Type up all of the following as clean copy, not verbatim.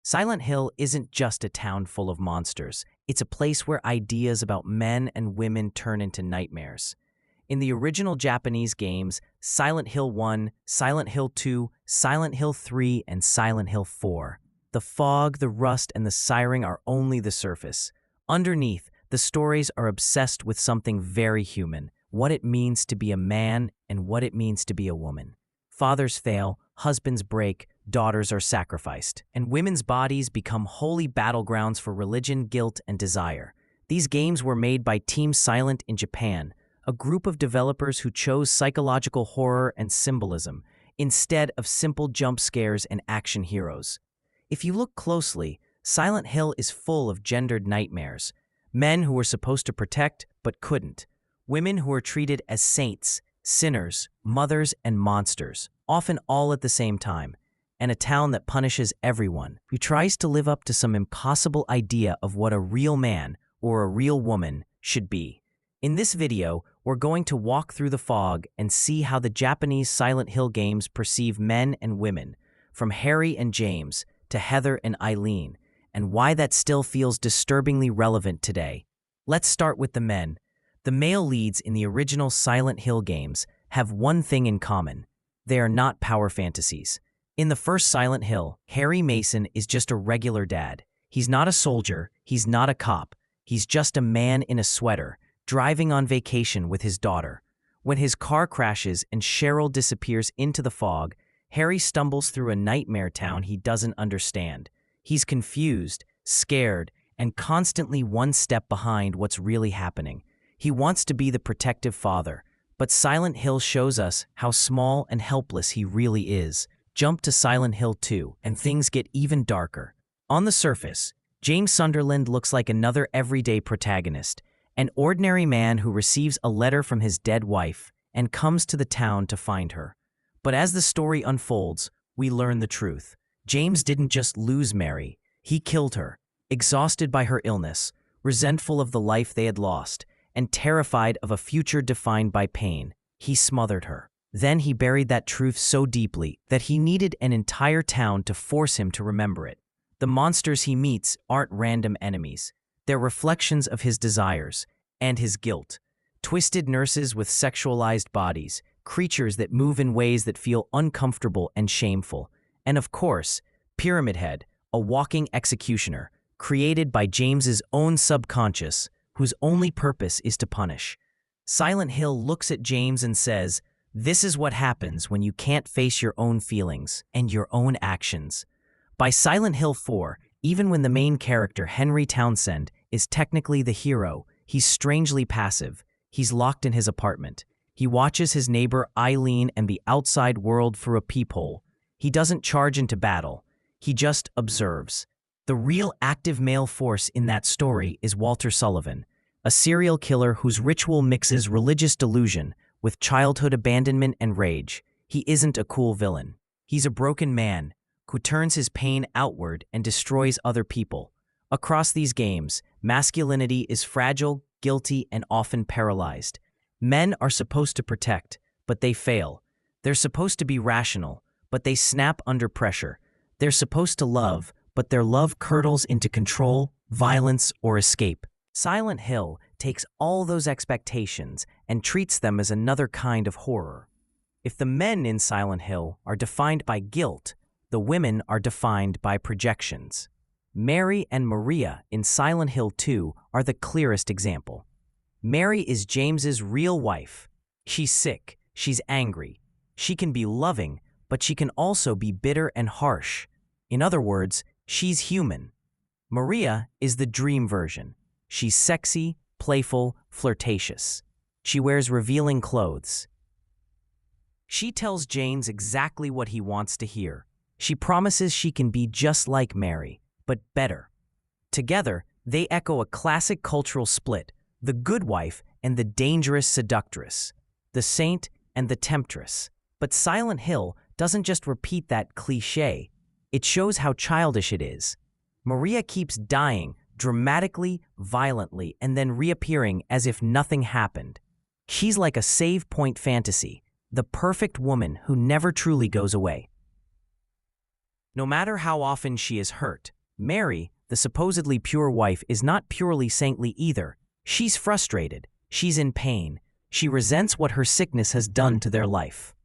Silent Hill isn't just a town full of monsters. It's a place where ideas about men and women turn into nightmares. In the original Japanese games, Silent Hill 1, Silent Hill 2, Silent Hill 3, and Silent Hill 4, the fog, the rust, and the siren are only the surface. Underneath, the stories are obsessed with something very human, what it means to be a man and what it means to be a woman. Fathers fail, husbands break, daughters are sacrificed, and women's bodies become holy battlegrounds for religion, guilt, and desire. These games were made by Team Silent in Japan, a group of developers who chose psychological horror and symbolism instead of simple jump scares and action heroes. If you look closely, Silent Hill is full of gendered nightmares. Men who were supposed to protect but couldn't. Women who are treated as saints, sinners, mothers, and monsters, often all at the same time. And a town that punishes everyone, who tries to live up to some impossible idea of what a real man or a real woman should be. In this video, we're going to walk through the fog and see how the Japanese Silent Hill games perceive men and women, from Harry and James to Heather and Eileen, and why that still feels disturbingly relevant today. Let's start with the men. The male leads in the original Silent Hill games have one thing in common. They are not power fantasies. In the first Silent Hill, Harry Mason is just a regular dad. He's not a soldier, he's not a cop, he's just a man in a sweater, driving on vacation with his daughter. When his car crashes and Cheryl disappears into the fog, Harry stumbles through a nightmare town he doesn't understand. He's confused, scared, and constantly one step behind what's really happening. He wants to be the protective father, but Silent Hill shows us how small and helpless he really is. Jump to Silent Hill 2, and things get even darker. On the surface, James Sunderland looks like another everyday protagonist, an ordinary man who receives a letter from his dead wife and comes to the town to find her. But as the story unfolds, we learn the truth. James didn't just lose Mary, he killed her, exhausted by her illness, resentful of the life they had lost, and terrified of a future defined by pain. He smothered her. Then he buried that truth so deeply that he needed an entire town to force him to remember it. The monsters he meets aren't random enemies. They're reflections of his desires and his guilt. Twisted nurses with sexualized bodies, creatures that move in ways that feel uncomfortable and shameful. And of course, Pyramid Head, a walking executioner, created by James's own subconscious, whose only purpose is to punish. Silent Hill looks at James and says, "This is what happens when you can't face your own feelings and your own actions." By Silent Hill 4, even when the main character, Henry Townsend, is technically the hero, he's strangely passive. He's locked in his apartment. He watches his neighbor Eileen and the outside world through a peephole. He doesn't charge into battle. He just observes. The real active male force in that story is Walter Sullivan, a serial killer whose ritual mixes religious delusion with childhood abandonment and rage. He isn't a cool villain. He's a broken man who turns his pain outward and destroys other people. Across these games, masculinity is fragile, guilty, and often paralyzed. Men are supposed to protect, but they fail. They're supposed to be rational, but they snap under pressure. They're supposed to love, but their love curdles into control, violence, or escape. Silent Hill takes all those expectations and treats them as another kind of horror. If the men in Silent Hill are defined by guilt, the women are defined by projections. Mary and Maria in Silent Hill 2 are the clearest example. Mary is James's real wife. She's sick, she's angry. She can be loving, but she can also be bitter and harsh. In other words, she's human. Maria is the dream version. She's sexy, playful, flirtatious. She wears revealing clothes. She tells James exactly what he wants to hear. She promises she can be just like Mary, but better. Together, they echo a classic cultural split, the good wife and the dangerous seductress, the saint and the temptress. But Silent Hill doesn't just repeat that cliché. It shows how childish it is. Maria keeps dying dramatically, violently, and then reappearing as if nothing happened. She's like a save point fantasy, the perfect woman who never truly goes away. No matter how often she is hurt, Mary, the supposedly pure wife, is not purely saintly either. She's frustrated. She's in pain. She resents what her sickness has done to their life.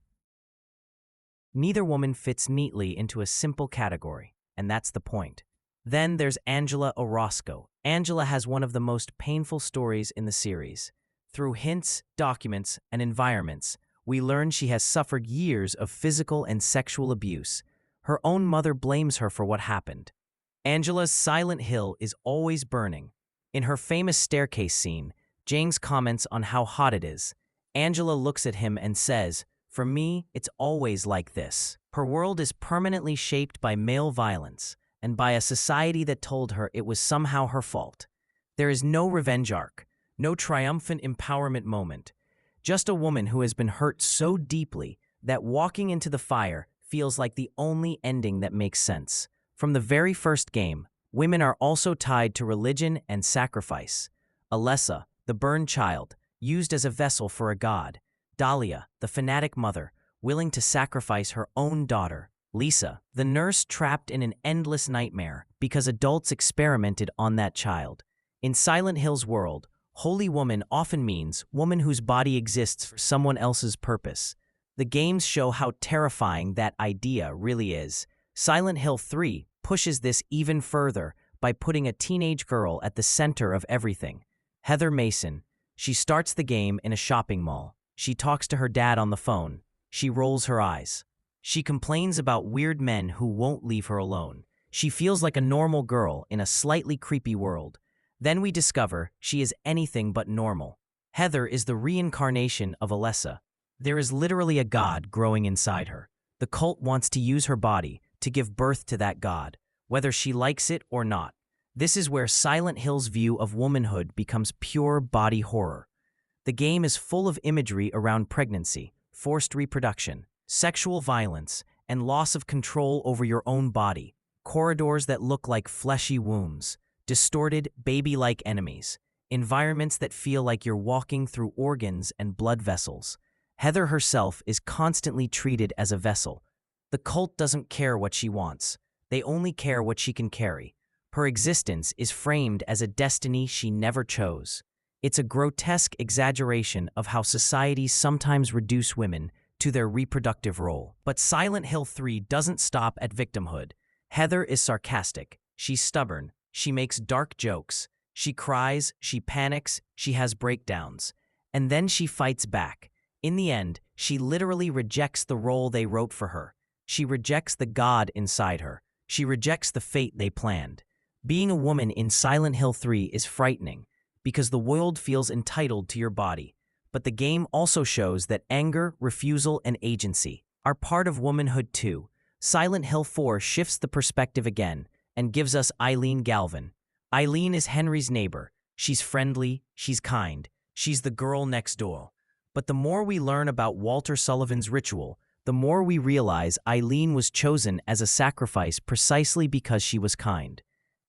Neither woman fits neatly into a simple category, and that's the point. Then there's Angela Orozco. Angela has one of the most painful stories in the series. Through hints, documents, and environments, we learn she has suffered years of physical and sexual abuse. Her own mother blames her for what happened. Angela's silent hill is always burning. In her famous staircase scene, James comments on how hot it is. Angela looks at him and says, "For me, it's always like this." Her world is permanently shaped by male violence and by a society that told her it was somehow her fault. There is no revenge arc, no triumphant empowerment moment, just a woman who has been hurt so deeply that walking into the fire feels like the only ending that makes sense. From the very first game, women are also tied to religion and sacrifice. Alessa, the burned child, used as a vessel for a god. Dahlia, the fanatic mother, willing to sacrifice her own daughter. Lisa, the nurse trapped in an endless nightmare because adults experimented on that child. In Silent Hill's world, holy woman often means woman whose body exists for someone else's purpose. The games show how terrifying that idea really is. Silent Hill 3 pushes this even further by putting a teenage girl at the center of everything. Heather Mason. She starts the game in a shopping mall. She talks to her dad on the phone. She rolls her eyes. She complains about weird men who won't leave her alone. She feels like a normal girl in a slightly creepy world. Then we discover she is anything but normal. Heather is the reincarnation of Alessa. There is literally a god growing inside her. The cult wants to use her body to give birth to that god, whether she likes it or not. This is where Silent Hill's view of womanhood becomes pure body horror. The game is full of imagery around pregnancy, forced reproduction, sexual violence, and loss of control over your own body. Corridors that look like fleshy wombs, distorted, baby-like enemies, environments that feel like you're walking through organs and blood vessels. Heather herself is constantly treated as a vessel. The cult doesn't care what she wants. They only care what she can carry. Her existence is framed as a destiny she never chose. It's a grotesque exaggeration of how societies sometimes reduce women to their reproductive role. But Silent Hill 3 doesn't stop at victimhood. Heather is sarcastic. She's stubborn. She makes dark jokes. She cries. She panics. She has breakdowns. And then she fights back. In the end, she literally rejects the role they wrote for her. She rejects the god inside her. She rejects the fate they planned. Being a woman in Silent Hill 3 is frightening because the world feels entitled to your body. But the game also shows that anger, refusal, and agency are part of womanhood too. Silent Hill 4 shifts the perspective again and gives us Eileen Galvin. Eileen is Henry's neighbor. She's friendly, she's kind, she's the girl next door. But the more we learn about Walter Sullivan's ritual, the more we realize Eileen was chosen as a sacrifice precisely because she was kind.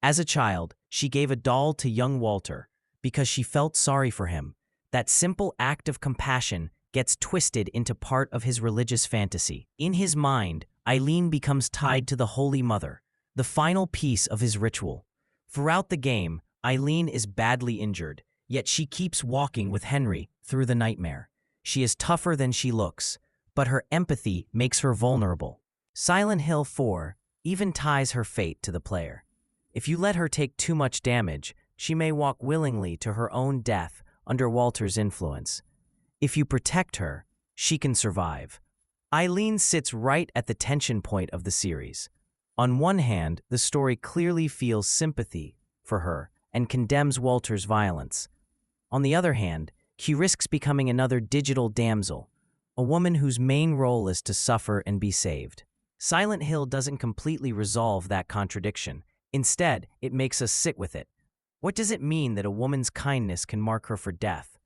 As a child, she gave a doll to young Walter because she felt sorry for him. That simple act of compassion gets twisted into part of his religious fantasy. In his mind, Eileen becomes tied to the Holy Mother, the final piece of his ritual. Throughout the game, Eileen is badly injured, yet she keeps walking with Henry through the nightmare. She is tougher than she looks, but her empathy makes her vulnerable. Silent Hill 4 even ties her fate to the player. If you let her take too much damage, she may walk willingly to her own death under Walter's influence. If you protect her, she can survive. Eileen sits right at the tension point of the series. On one hand, the story clearly feels sympathy for her and condemns Walter's violence. On the other hand, she risks becoming another digital damsel, a woman whose main role is to suffer and be saved. Silent Hill doesn't completely resolve that contradiction. Instead, it makes us sit with it. What does it mean that a woman's kindness can mark her for death?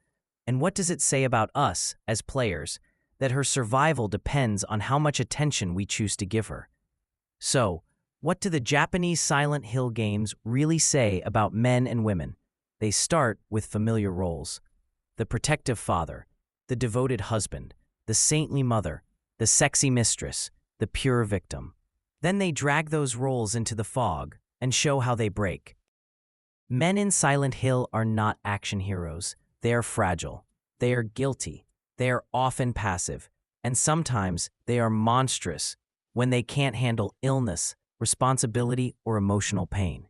And what does it say about us, as players, that her survival depends on how much attention we choose to give her? So, what do the Japanese Silent Hill games really say about men and women? They start with familiar roles. The protective father, the devoted husband, the saintly mother, the sexy mistress, the pure victim. Then they drag those roles into the fog, and show how they break. Men in Silent Hill are not action heroes. They are fragile. They are guilty. They are often passive. And sometimes they are monstrous when they can't handle illness, responsibility, or emotional pain.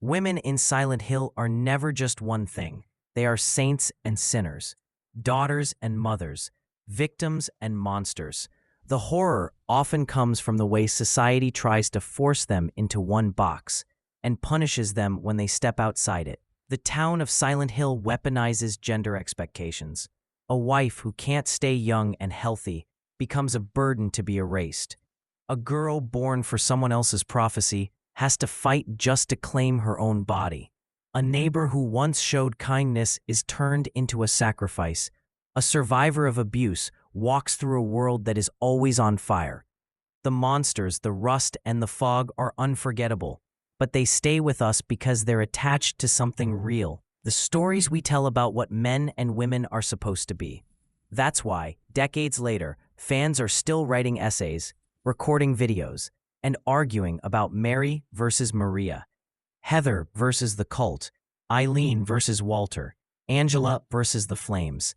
Women in Silent Hill are never just one thing. They are saints and sinners, daughters and mothers, victims and monsters. The horror often comes from the way society tries to force them into one box and punishes them when they step outside it. The town of Silent Hill weaponizes gender expectations. A wife who can't stay young and healthy becomes a burden to be erased. A girl born for someone else's prophecy has to fight just to claim her own body. A neighbor who once showed kindness is turned into a sacrifice. A survivor of abuse walks through a world that is always on fire. The monsters, the rust, and the fog are unforgettable, but they stay with us because they're attached to something real. The stories we tell about what men and women are supposed to be. That's why, decades later, fans are still writing essays, recording videos, and arguing about Mary versus Maria, Heather versus the cult, Eileen versus Walter, Angela versus the flames.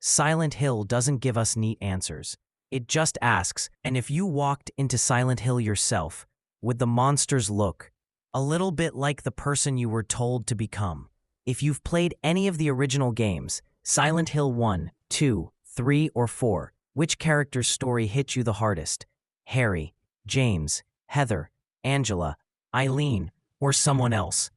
Silent Hill doesn't give us neat answers. It just asks, and if you walked into Silent Hill yourself, would the monsters look a little bit like the person you were told to become? If you've played any of the original games, Silent Hill 1, 2, 3, or 4, which character's story hit you the hardest? Harry, James, Heather, Angela, Eileen, or someone else?